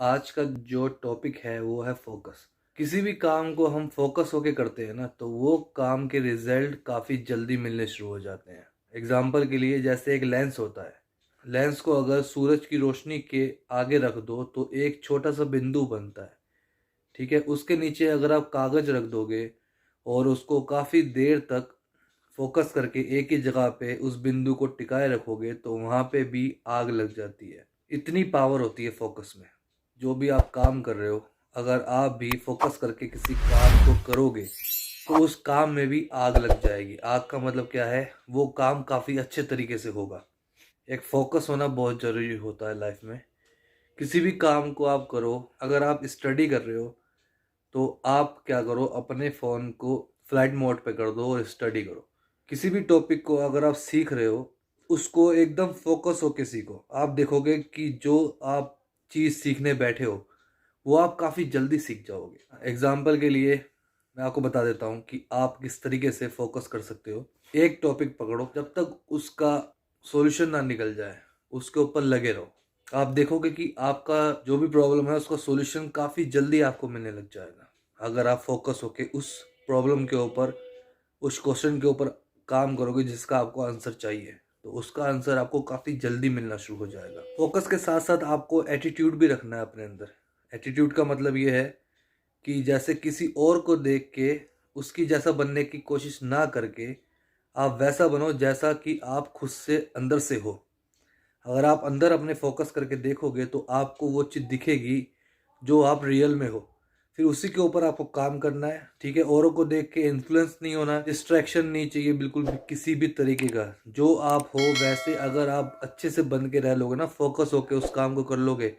आज का जो टॉपिक है वो है फोकस। किसी भी काम को हम फोकस होके करते हैं ना, तो वो काम के रिजल्ट काफ़ी जल्दी मिलने शुरू हो जाते हैं। एग्जाम्पल के लिए जैसे एक लेंस होता है। लेंस को अगर सूरज की रोशनी के आगे रख दो तो एक छोटा सा बिंदु बनता है। ठीक है, उसके नीचे अगर आप कागज़ रख दोगे और उसको काफ़ी देर तक फोकस करके एक ही जगह पे उस बिंदु को टिकाए रखोगे तो वहाँ पे भी आग लग जाती है। इतनी पावर होती है फोकस में। जो भी आप काम कर रहे हो, अगर आप भी फोकस करके किसी काम को करोगे तो उस काम में भी आग लग जाएगी। आग का मतलब क्या है? वो काम काफ़ी अच्छे तरीके से होगा। एक फोकस होना बहुत ज़रूरी होता है लाइफ में। किसी भी काम को आप करो, अगर आप स्टडी कर रहे हो तो आप क्या करो, अपने फ़ोन को फ्लाइट मोड पे कर दो और स्टडी करो। किसी भी टॉपिक को अगर आप सीख रहे हो, उसको एकदम फोकस होके सीखो। आप देखोगे कि जो आप चीज़ सीखने बैठे हो वो आप काफ़ी जल्दी सीख जाओगे। एग्जाम्पल के लिए मैं आपको बता देता हूँ कि आप किस तरीके से फोकस कर सकते हो। एक टॉपिक पकड़ो, जब तक उसका सॉल्यूशन ना निकल जाए उसके ऊपर लगे रहो। आप देखोगे कि आपका जो भी प्रॉब्लम है उसका सॉल्यूशन काफ़ी जल्दी आपको मिलने लग जाएगा। अगर आप फोकस होके उस प्रॉब्लम के ऊपर, उस क्वेश्चन के ऊपर काम करोगे जिसका आपको आंसर चाहिए, तो उसका आंसर आपको काफ़ी जल्दी मिलना शुरू हो जाएगा। फोकस के साथ साथ आपको एटीट्यूड भी रखना है अपने अंदर। एटीट्यूड का मतलब ये है कि जैसे किसी और को देख के उसकी जैसा बनने की कोशिश ना करके आप वैसा बनो जैसा कि आप खुद से अंदर से हो। अगर आप अंदर अपने फोकस करके देखोगे तो आपको वो चीज़ दिखेगी जो आप रियल में हो। फिर उसी के ऊपर आपको काम करना है। ठीक है, औरों को देख के इन्फ्लुएंस नहीं होना, डिस्ट्रैक्शन नहीं चाहिए बिल्कुल भी किसी भी तरीके का। जो आप हो वैसे अगर आप अच्छे से बन के रह लोगे ना, फोकस होके उस काम को कर लोगे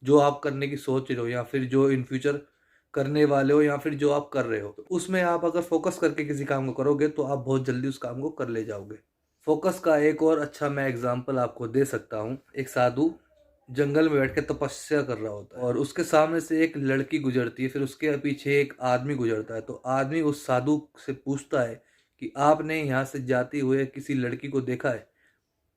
जो आप करने की सोच रहे हो या फिर जो इन फ्यूचर करने वाले हो या फिर जो आप कर रहे हो, तो उसमें आप अगर फोकस करके किसी काम को करोगे तो आप बहुत जल्दी उस काम को कर ले जाओगे। फोकस का एक और अच्छा मैं एग्जांपल आपको दे सकता हूँ। एक साधु जंगल में बैठ के तपस्या कर रहा होता है और उसके सामने से एक लड़की गुजरती है, फिर उसके पीछे एक आदमी गुजरता है। तो आदमी उस साधु से पूछता है कि आपने यहाँ से जाती हुए किसी लड़की को देखा है?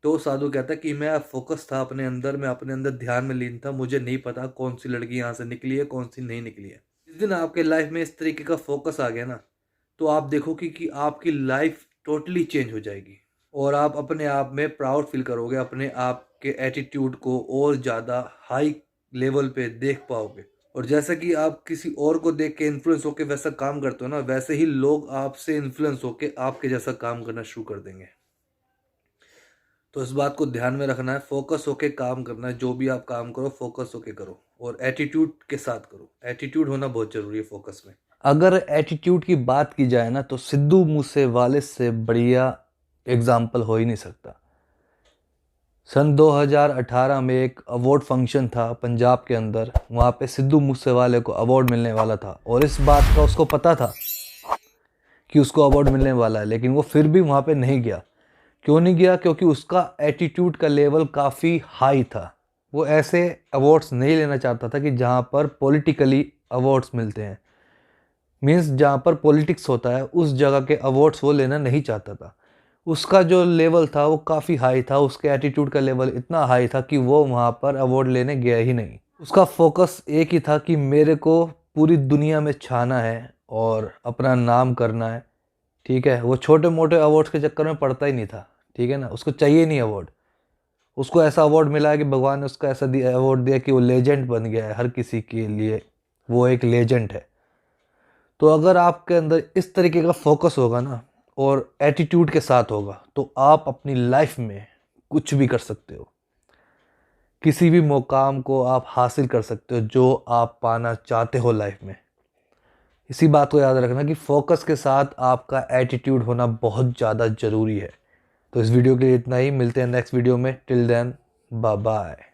तो साधु कहता है कि मैं फोकस था अपने अंदर, मैं अपने अंदर ध्यान में लीन था, मुझे नहीं पता कौन सी लड़की यहाँ से निकली है कौन सी नहीं निकली है। जिस दिन आपके लाइफ में इस तरीके का फोकस आ गया ना, तो आप देखोगे कि आपकी लाइफ टोटली चेंज हो जाएगी और आप अपने आप में प्राउड फील करोगे। अपने आप के एटीट्यूड को और ज़्यादा हाई लेवल पे देख पाओगे। और जैसा कि आप किसी और को देख के इन्फ्लुएंस होके वैसा काम करते हो ना, वैसे ही लोग आपसे इन्फ्लुएंस होके आपके जैसा काम करना शुरू कर देंगे। तो इस बात को ध्यान में रखना है, फोकस होके काम करना है। जो भी आप काम करो फोकस होके करो और एटीट्यूड के साथ करो। एटीट्यूड होना बहुत ज़रूरी है फोकस में। अगर एटीट्यूड की बात की जाए ना, तो सिद्धू मूसेवाले से बढ़िया एग्जाम्पल हो ही नहीं सकता। सन 2018 में एक अवार्ड फंक्शन था पंजाब के अंदर, वहाँ पे सिद्धू मूसेवाले को अवार्ड मिलने वाला था और इस बात का उसको पता था कि उसको अवार्ड मिलने वाला है, लेकिन वो फिर भी वहाँ पे नहीं गया। क्यों नहीं गया? क्योंकि उसका एटीट्यूड का लेवल काफ़ी हाई था। वो ऐसे अवार्ड्स नहीं लेना चाहता था कि जहाँ पर पॉलिटिकली अवार्ड्स मिलते हैं, मीन्स जहाँ पर पॉलिटिक्स होता है उस जगह के अवार्ड्स वो लेना नहीं चाहता था। उसका जो लेवल था वो काफ़ी हाई था, उसके एटीट्यूड का लेवल इतना हाई था कि वो वहाँ पर अवार्ड लेने गया ही नहीं। उसका फोकस एक ही था कि मेरे को पूरी दुनिया में छाना है और अपना नाम करना है। ठीक है, वो छोटे मोटे अवार्ड्स के चक्कर में पड़ता ही नहीं था। ठीक है ना, उसको चाहिए नहीं अवार्ड। उसको ऐसा अवार्ड मिला है कि भगवान ने उसको ऐसा अवार्ड दिया कि वो लेजेंड बन गया है, हर किसी के लिए वो एक लेजेंड है। तो अगर आपके अंदर इस तरीके का फोकस होगा ना और एटीट्यूड के साथ होगा, तो आप अपनी लाइफ में कुछ भी कर सकते हो। किसी भी मुकाम को आप हासिल कर सकते हो जो आप पाना चाहते हो लाइफ में। इसी बात को याद रखना कि फोकस के साथ आपका एटीट्यूड होना बहुत ज़्यादा ज़रूरी है। तो इस वीडियो के लिए इतना ही, मिलते हैं नेक्स्ट वीडियो में। Till then bye bye.